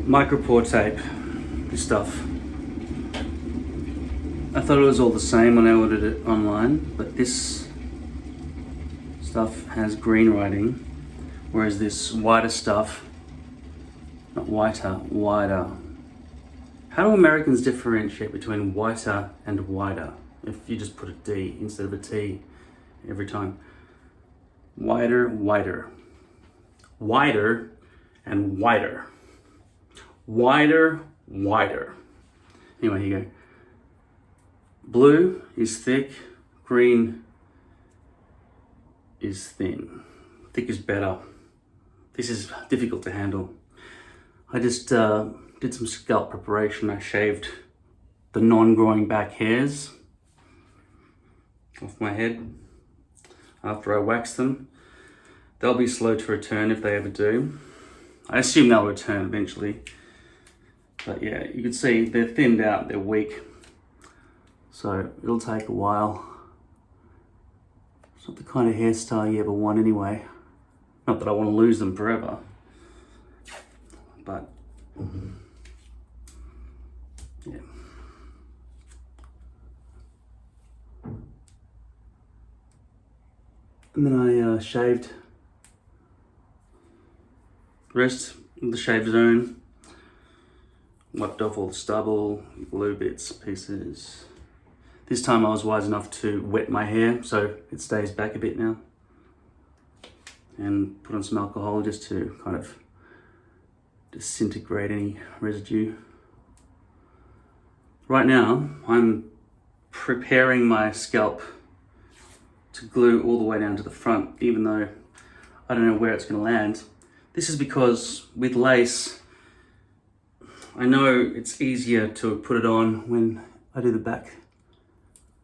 Micropore tape, this stuff. I thought it was all the same when I ordered it online, but this stuff has green writing, whereas this whiter stuff, not whiter, wider. How do Americans differentiate between whiter and wider if you just put a D instead of a T every time? Wider, wider. Wider and wider. Wider, wider. Anyway, here you go. Blue is thick, green is thin. Thick is better. This is difficult to handle. I just did some scalp preparation. I shaved the non-growing back hairs off my head after I waxed them. They'll be slow to return if they ever do. I assume they'll return eventually. But yeah, you can see they're thinned out, they're weak. So it'll take a while. It's not the kind of hairstyle you ever want anyway. Not that I want to lose them forever. But yeah. And then I shaved the rest of the shave zone. Wiped off all the stubble, glue bits, pieces. This time I was wise enough to wet my hair so it stays back a bit now. And put on some alcohol just to kind of disintegrate any residue. Right now, I'm preparing my scalp to glue all the way down to the front, even though I don't know where it's going to land. This is because with lace, I know it's easier to put it on when I do the back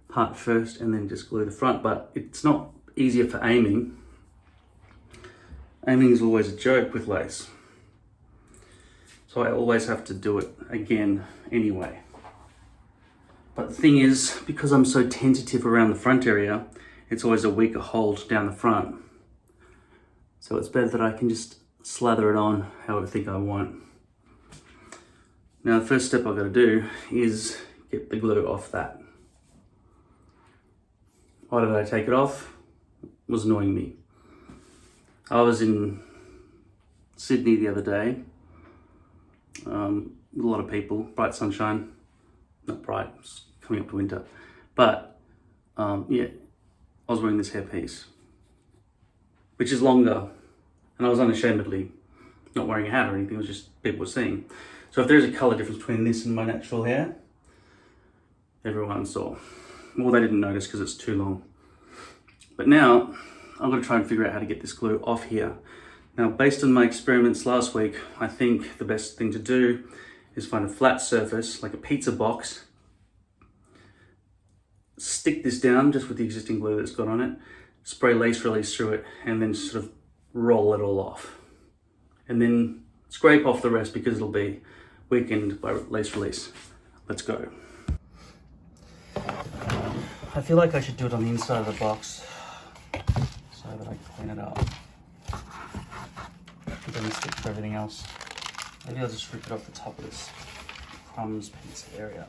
part first and then just glue the front, but it's not easier for aiming. Aiming is always a joke with lace. So I always have to do it again anyway. But the thing is, because I'm so tentative around the front area, it's always a weaker hold down the front. So it's better that I can just slather it on however I think I want. Now the first step I've got to do is get the glue off that. Why did I take it off? It was annoying me. I was in Sydney the other day with a lot of people, bright sunshine, not bright, it's coming up to winter. But yeah, I was wearing this hairpiece, which is longer, and I was unashamedly not wearing a hat or anything, it was just people were seeing. So if there's a colour difference between this and my natural hair, everyone saw. Well, they didn't notice because it's too long. But now, I'm going to try and figure out how to get this glue off here. Now, based on my experiments last week, I think the best thing to do is find a flat surface, like a pizza box, stick this down just with the existing glue that's got on it, spray lace release through it, and then sort of roll it all off. And then scrape off the rest because it'll be weakened by lace release. Let's go. I feel like I should do it on the inside of the box so that I can clean it up. It doesn't stick to everything else. Maybe I'll just rip it off the top of this crumbs piece area.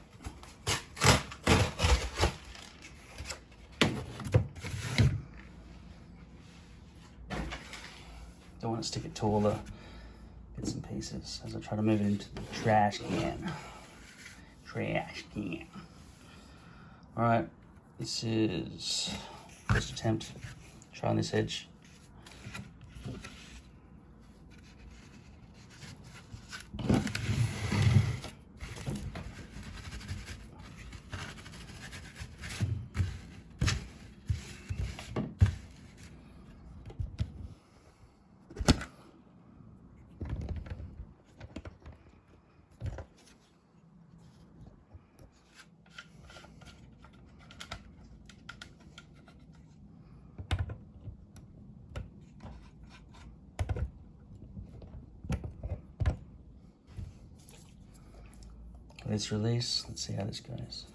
Don't want to stick it to all the bits and pieces as I try to move it into the trash can. Trash can. Alright, this is first attempt. Try on this edge. Let's release. Let's see how this goes.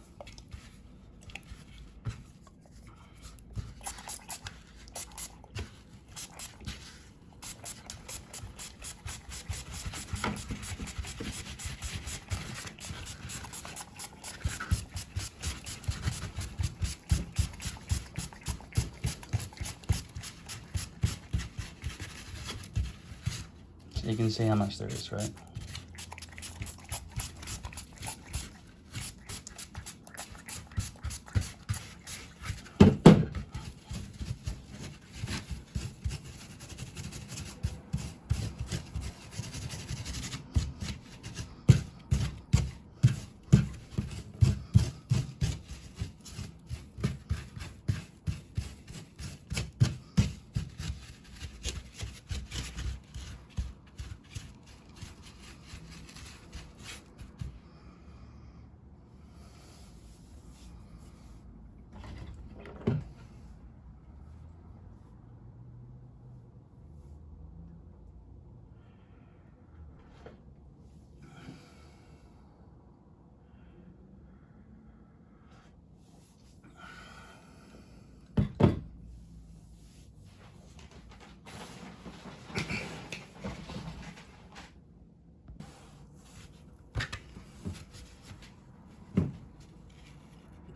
You can see how much there is, right?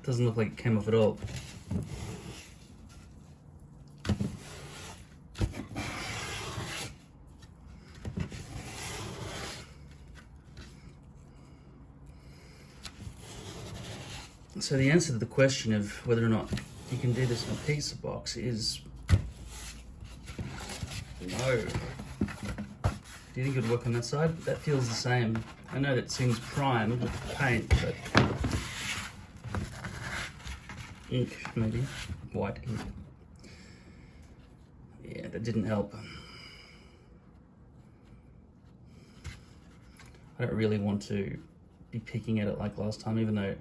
Doesn't look like it came off at all. So the answer to the question of whether or not you can do this in a pizza box is no. Do you think it would work on that side? That feels the same. I know that seems primed with paint, but ink, maybe. White ink. Yeah, that didn't help. I don't really want to be picking at it like last time, even though it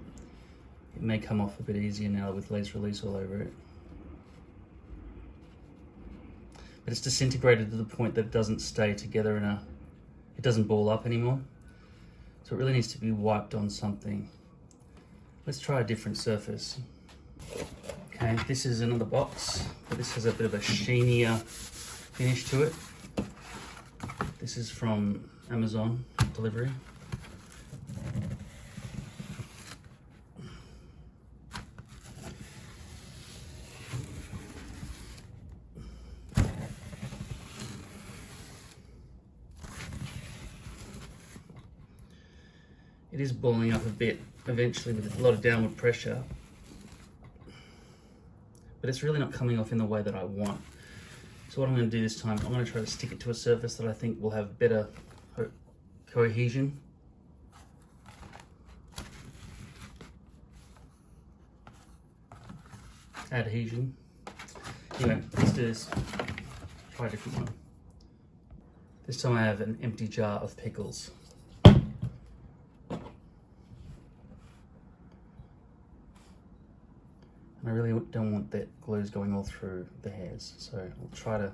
may come off a bit easier now with lace release all over it. But it's disintegrated to the point that it doesn't stay together it doesn't ball up anymore. So it really needs to be wiped on something. Let's try a different surface. Okay, this is another box, but this has a bit of a sheenier finish to it. This is from Amazon delivery. It is balling up a bit eventually with a lot of downward pressure, but it's really not coming off in the way that I want. So what I'm going to do this time, I'm going to try to stick it to a surface that I think will have better cohesion. Adhesion. Anyway, let's do this. Try a different one. This time I have an empty jar of pickles. And I really don't want that glues going all through the hairs, so I'll try to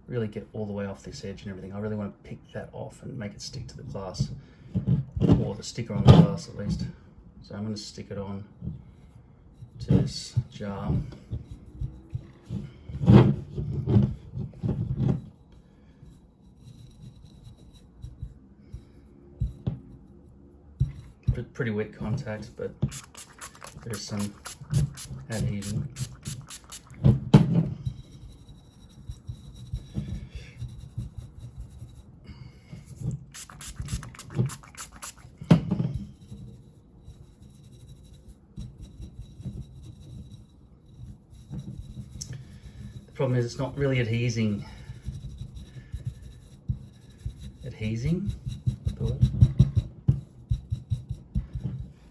really get all the way off this edge and everything. I really want to pick that off and make it stick to the glass, or the sticker on the glass at least. So I'm going to stick it on to this jar. Pretty wet contact, but there's some adhesion. The problem is it's not really adhesing. Adhesing? The word?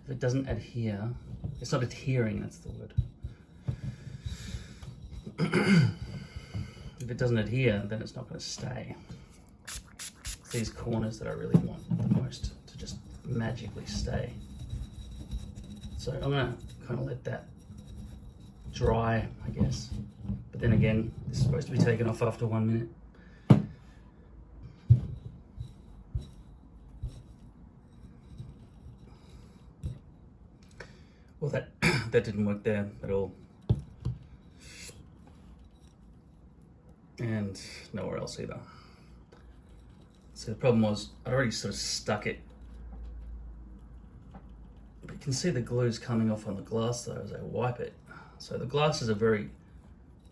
If it doesn't adhere, it's not adhering, that's the word. If it doesn't adhere, then it's not going to stay. It's these corners that I really want the most to just magically stay. So I'm going to kind of let that dry, I guess. But then again, this is supposed to be taken off after 1 minute. Well, that didn't work there at all. And nowhere else either. So the problem was, I'd already sort of stuck it. But you can see the glue's coming off on the glass though as I wipe it. So the glass is a very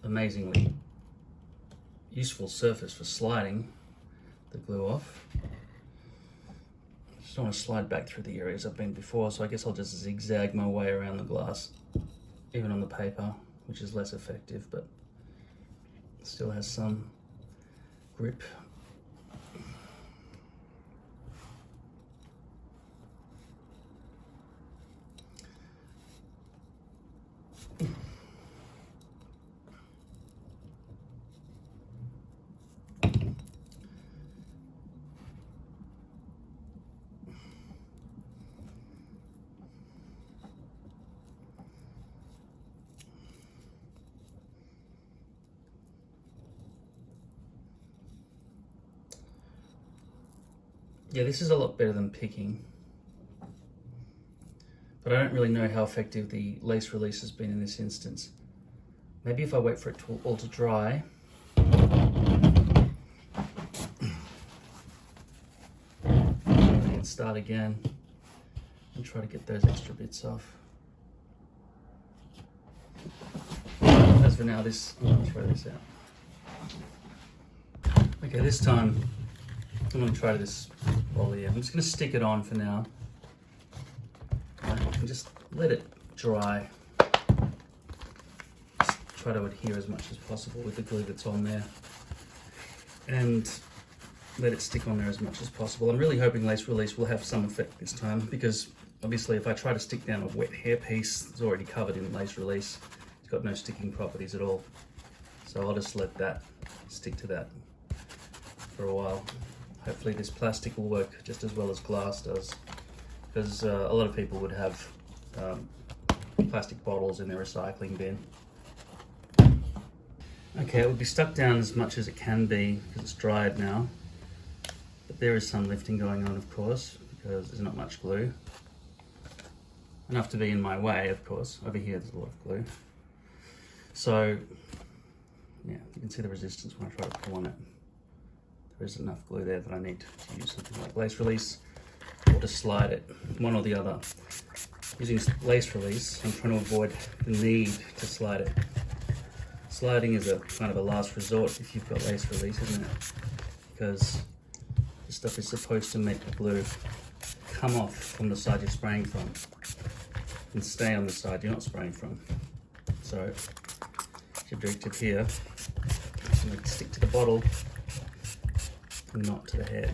amazingly useful surface for sliding. the glue off. Just don't want to slide back through the areas I've been before, so I guess I'll just zigzag my way around the glass, even on the paper, which is less effective, but still has some grip. Yeah, this is a lot better than picking, but I don't really know how effective the lace release has been in this instance. Maybe if I wait for it all to dry, and start again and try to get those extra bits off. As for now, I'll throw this out. Okay, this time I'm going to try this bottle here. I'm just going to stick it on for now. And just let it dry. Just try to adhere as much as possible with the glue that's on there. And let it stick on there as much as possible. I'm really hoping lace release will have some effect this time, because obviously if I try to stick down a wet hairpiece, it's already covered in lace release. It's got no sticking properties at all. So I'll just let that stick to that for a while. Hopefully this plastic will work just as well as glass does, because a lot of people would have plastic bottles in their recycling bin. Okay, it would be stuck down as much as it can be because it's dried now, but there is some lifting going on, of course, because there's not much glue. Enough to be in my way, of course. Over here there's a lot of glue. So yeah, you can see the resistance when I try to pull on it. There is enough glue there that I need to use something like lace release or to slide it, one or the other. Using lace release, I'm trying to avoid the need to slide it. Sliding is a kind of a last resort if you've got lace release, isn't it? Because this stuff is supposed to make the glue come off from the side you're spraying from and stay on the side you're not spraying from. So your objective here is to make it stick to the bottle and not to the head.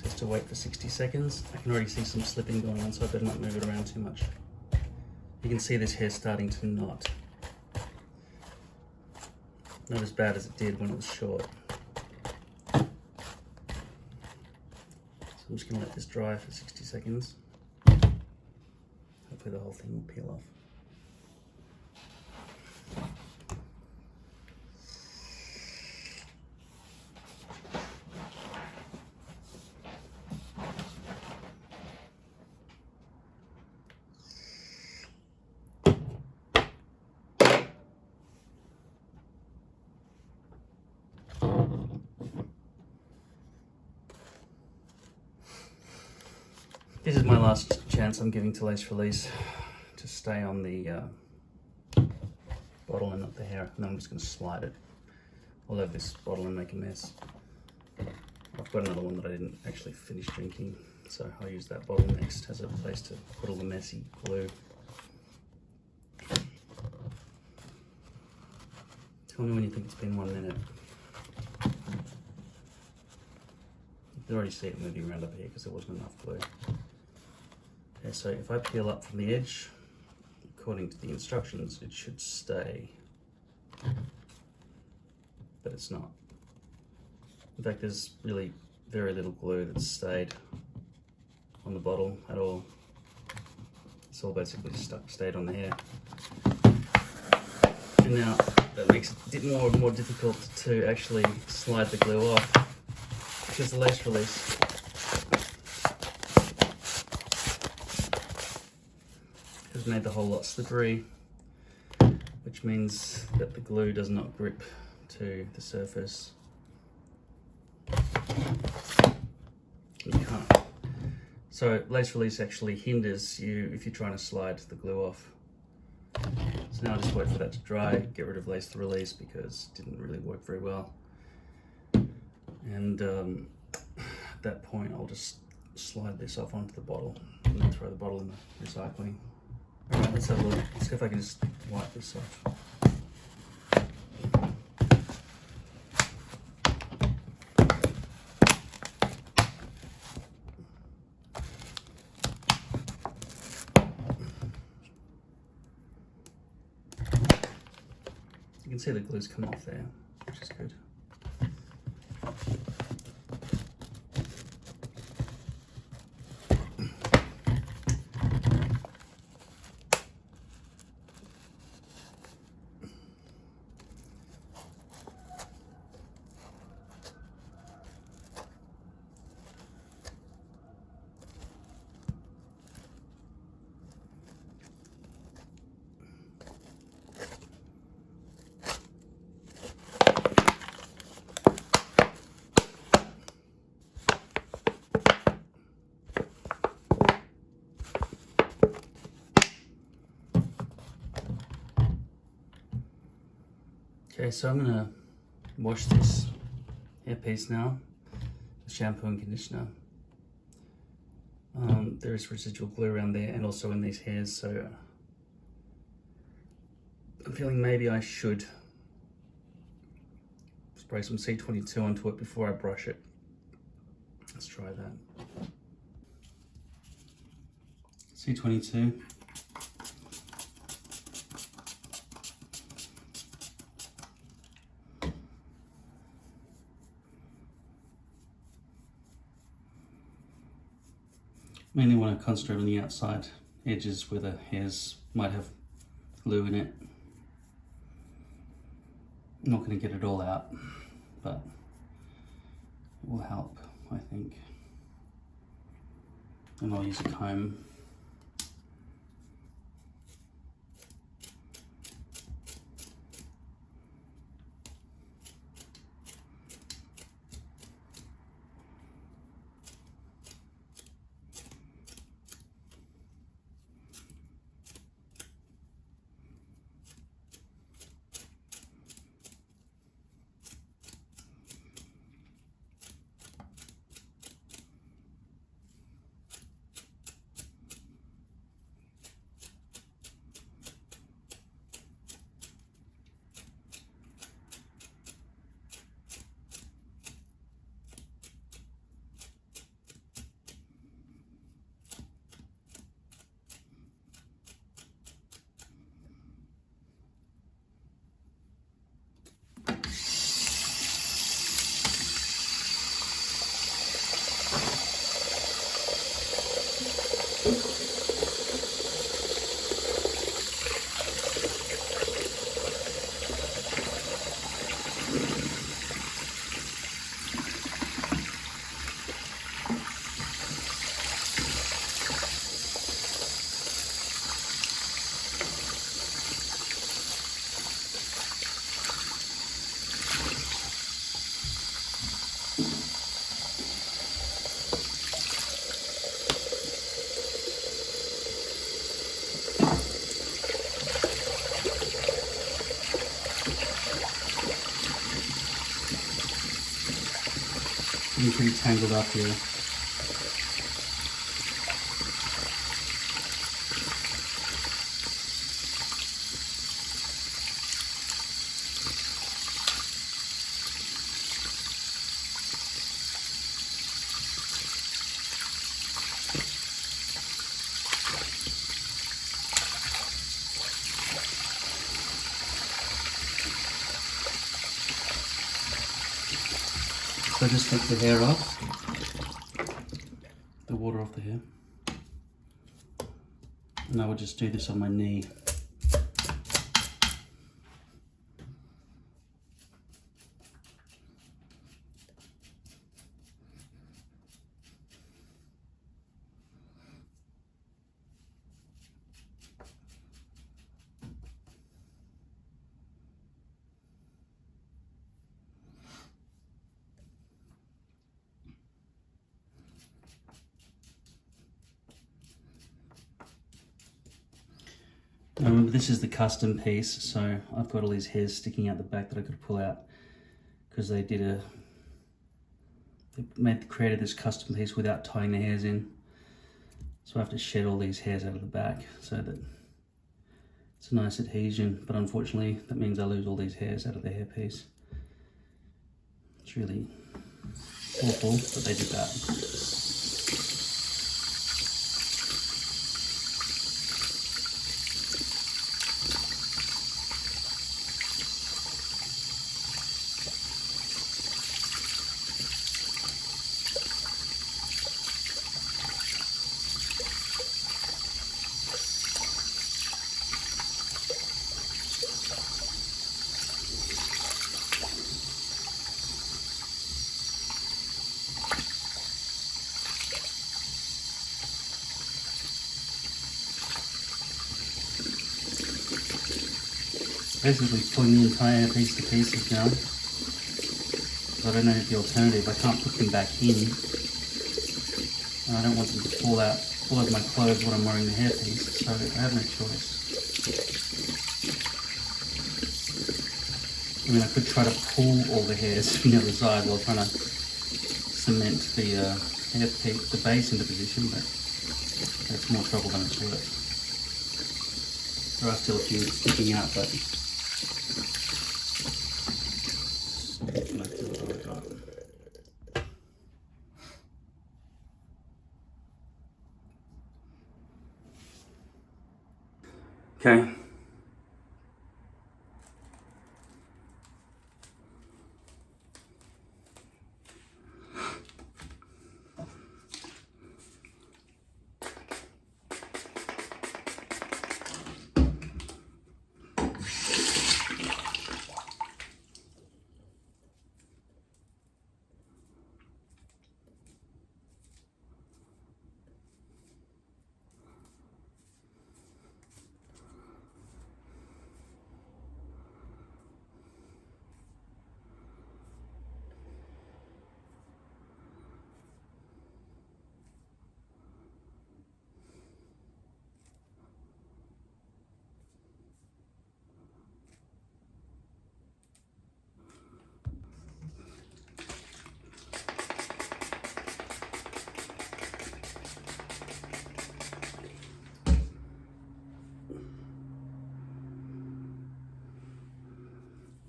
Just to wait for 60 seconds. I can already see some slipping going on, so I better not move it around too much. You can see this hair starting to knot. Not as bad as it did when it was short. So I'm just going to let this dry for 60 seconds. Hopefully the whole thing will peel off. This is my last chance I'm giving to lace release to stay on the bottle and not the hair, and then I'm just going to slide it all over this bottle and make a mess. I've got another one that I didn't actually finish drinking, so I'll use that bottle next as a place to put all the messy glue. Tell me when you think it's been 1 minute. You can already see it moving around up here because there wasn't enough glue. Okay, so if I peel up from the edge, according to the instructions, it should stay, but it's not. In fact, there's really very little glue that's stayed on the bottle at all. It's all basically stayed on the hair. And now that makes it more and more difficult to actually slide the glue off, because the lace release has made the whole lot slippery, which means that the glue does not grip to the surface. You can't. So lace release actually hinders you if you're trying to slide the glue off. So now I'll just wait for that to dry, get rid of lace to release because it didn't really work very well. And at that point I'll just slide this off onto the bottle and then throw the bottle in the recycling. Alright, let's have a look. Let's see if I can just wipe this off. You can see the glue's come off there, which is good. Okay, so I'm gonna wash this hairpiece now with shampoo and conditioner. There is residual glue around there and also in these hairs, so I'm feeling maybe I should spray some C22 onto it before I brush it. Let's try that. C22. Mainly want to concentrate on the outside edges where the hairs might have glue in it. I'm not going to get it all out, but it will help, I think. And I'll use a comb. Getting pretty tangled up here. So just take the hair off, the water off the hair, and I would just do this on my knee. This is the custom piece, so I've got all these hairs sticking out the back that I could pull out because they created this custom piece without tying the hairs in. So I have to shed all these hairs out of the back so that it's a nice adhesion, but unfortunately that means I lose all these hairs out of the hairpiece. It's really awful that they did that. Basically pulling the entire piece to pieces now. I don't know the alternative. I can't put them back in. And I don't want them to fall out all over my clothes when I'm wearing the hairpiece, so I have no choice. I mean, I could try to pull all the hairs from the other side while trying to cement the hairpiece, the base into position, but that's more trouble than it's worth. There are still a few sticking out, but okay.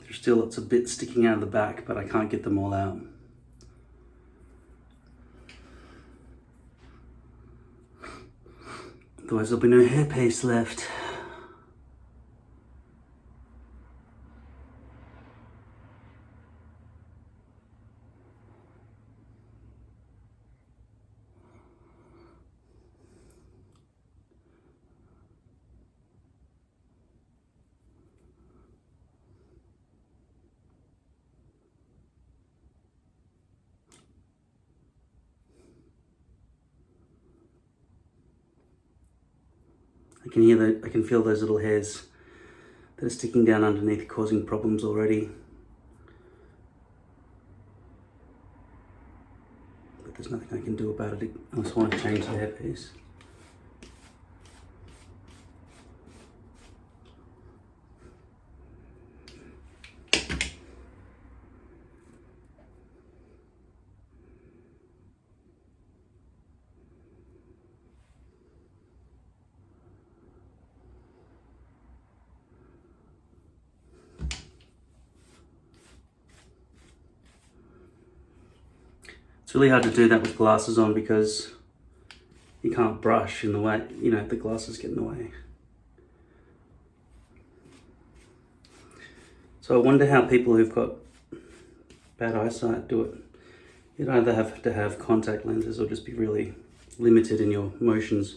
There's still lots of bits sticking out of the back, but I can't get them all out. Otherwise there'll be no hairpiece left. I can hear I can feel those little hairs that are sticking down underneath, causing problems already. But there's nothing I can do about it. I just want to change the hairpiece. It's really hard to do that with glasses on because you can't brush in the way, you know, the glasses get in the way. So I wonder how people who've got bad eyesight do it. You'd either have to have contact lenses or just be really limited in your motions.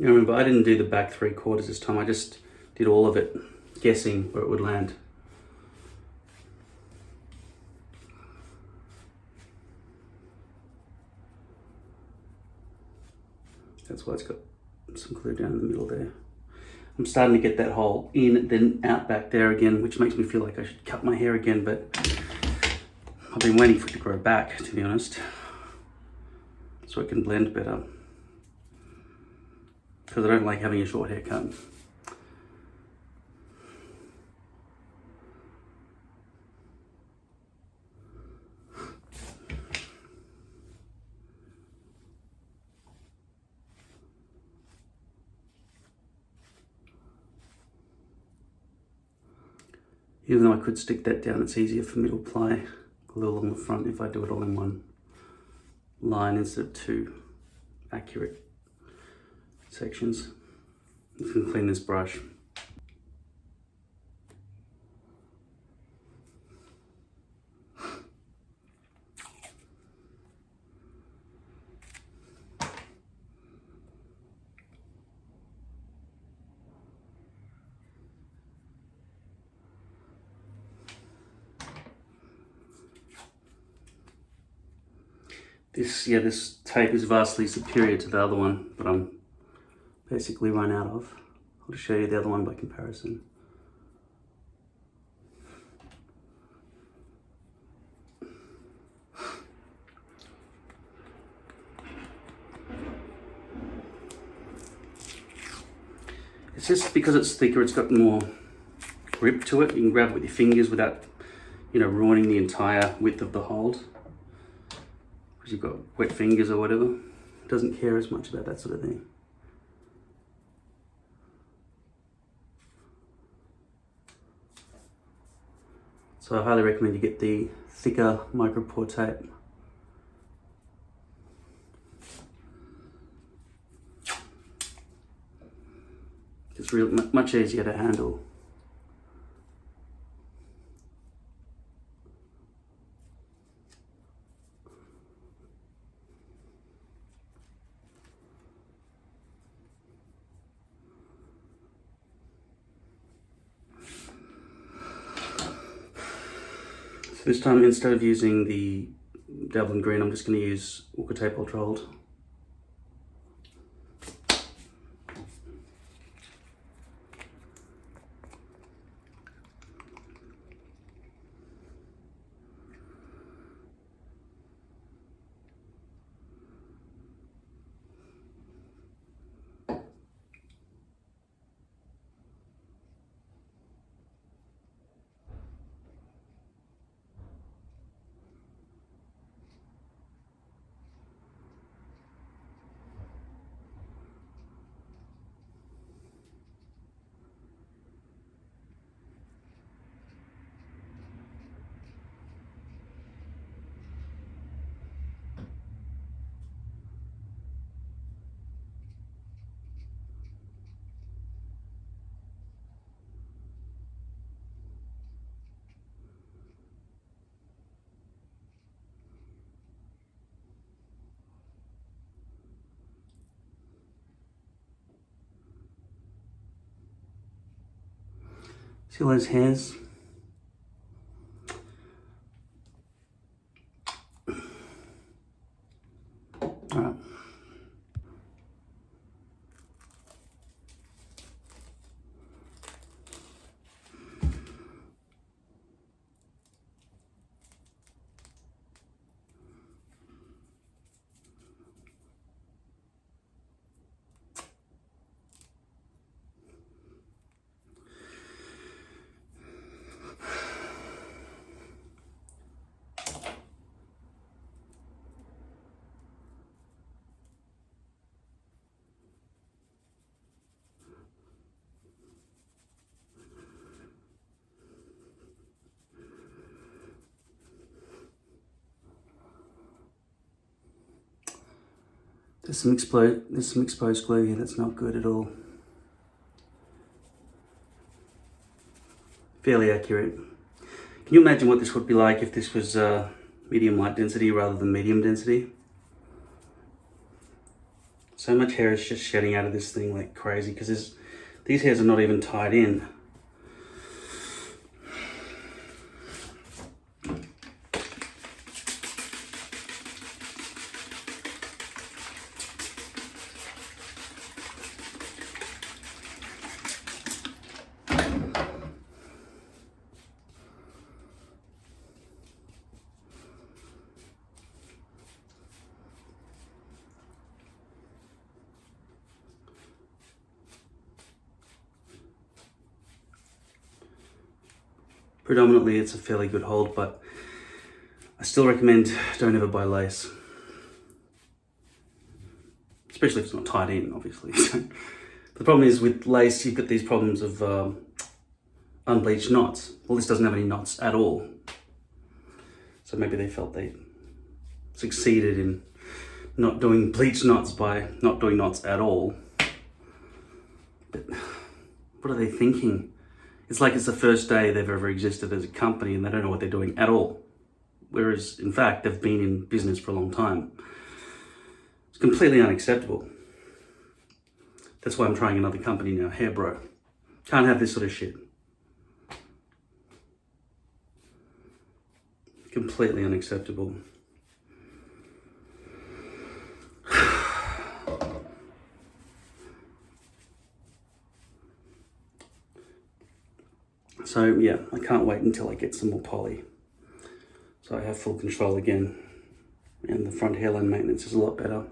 You know, remember, I didn't do the back 3/4 this time. I just did all of it. guessing where it would land. That's why it's got some glue down in the middle there. I'm starting to get that hole in, then out back there again, which makes me feel like I should cut my hair again, but I've been waiting for it to grow back, to be honest, so it can blend better. Because I don't like having a short haircut. Even though I could stick that down, it's easier for me to apply glue along the front if I do it all in one line instead of two accurate sections. You can clean this brush. This tape is vastly superior to the other one, but I'm basically run out of. I'll just show you the other one by comparison. It's just because it's thicker, it's got more grip to it. You can grab it with your fingers without, ruining the entire width of the hold. Because you've got wet fingers or whatever. It doesn't care as much about that sort of thing. So I highly recommend you get the thicker micropore tape. It's much easier to handle. So this time, instead of using the Dublin Green, I'm just going to use Orca Tape Ultra Hold. See all those hairs? All right. There's some exposed glue here that's not good at all. Fairly accurate. Can you imagine what this would be like if this was medium light density rather than medium density? So much hair is just shedding out of this thing like crazy because these hairs are not even tied in. predominantly it's a fairly good hold, but I still recommend don't ever buy lace. Especially if it's not tied in, obviously. The problem is with lace, you've got these problems of unbleached knots. Well, this doesn't have any knots at all. So maybe they felt they succeeded in not doing bleached knots by not doing knots at all. But what are they thinking? It's like it's the first day they've ever existed as a company and they don't know what they're doing at all. Whereas, in fact, they've been in business for a long time. It's completely unacceptable. That's why I'm trying another company now, Hair Bro. Can't have this sort of shit. Completely unacceptable. So yeah, I can't wait until I get some more poly. So I have full control again. And the front hairline maintenance is a lot better.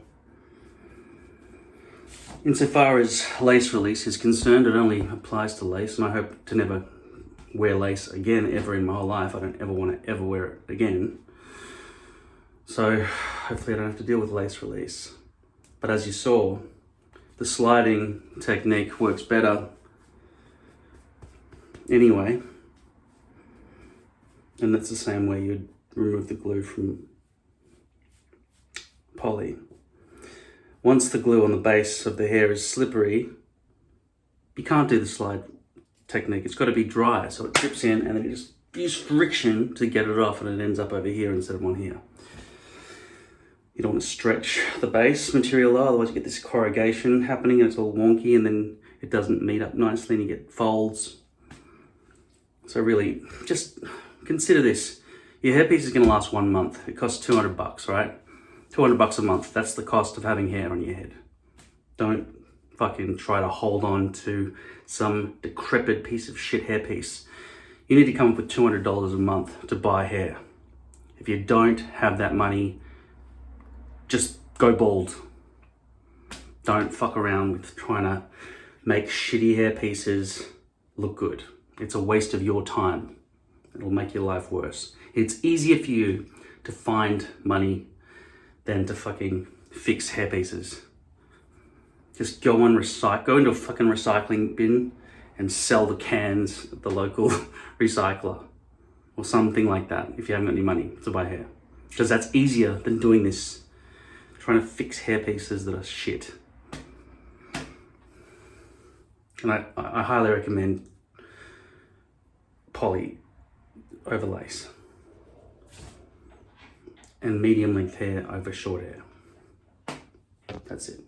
Insofar as lace release is concerned, it only applies to lace, and I hope to never wear lace again ever in my whole life. I don't ever want to ever wear it again. So hopefully I don't have to deal with lace release. But as you saw, the sliding technique works better anyway. And that's the same way you'd remove the glue from poly. Once the glue on the base of the hair is slippery, you can't do the slide technique. It's got to be dry, so it drips in and then you just use friction to get it off and it ends up over here instead of on here. You don't want to stretch the base material though, otherwise you get this corrugation happening and it's all wonky and then it doesn't meet up nicely and you get folds. So really, just consider this. Your hairpiece is going to last 1 month. It costs $200, right? $200 a month. That's the cost of having hair on your head. Don't fucking try to hold on to some decrepit piece of shit hairpiece. You need to come up with $200 a month to buy hair. If you don't have that money, just go bald. Don't fuck around with trying to make shitty hairpieces look good. It's a waste of your time. It'll make your life worse. It's easier for you to find money than to fucking fix hairpieces. Just go into a fucking recycling bin and sell the cans at the local recycler or something like that if you haven't got any money to buy hair. Because that's easier than doing this, trying to fix hairpieces that are shit. And I highly recommend poly over lace and medium length hair over short hair. That's it.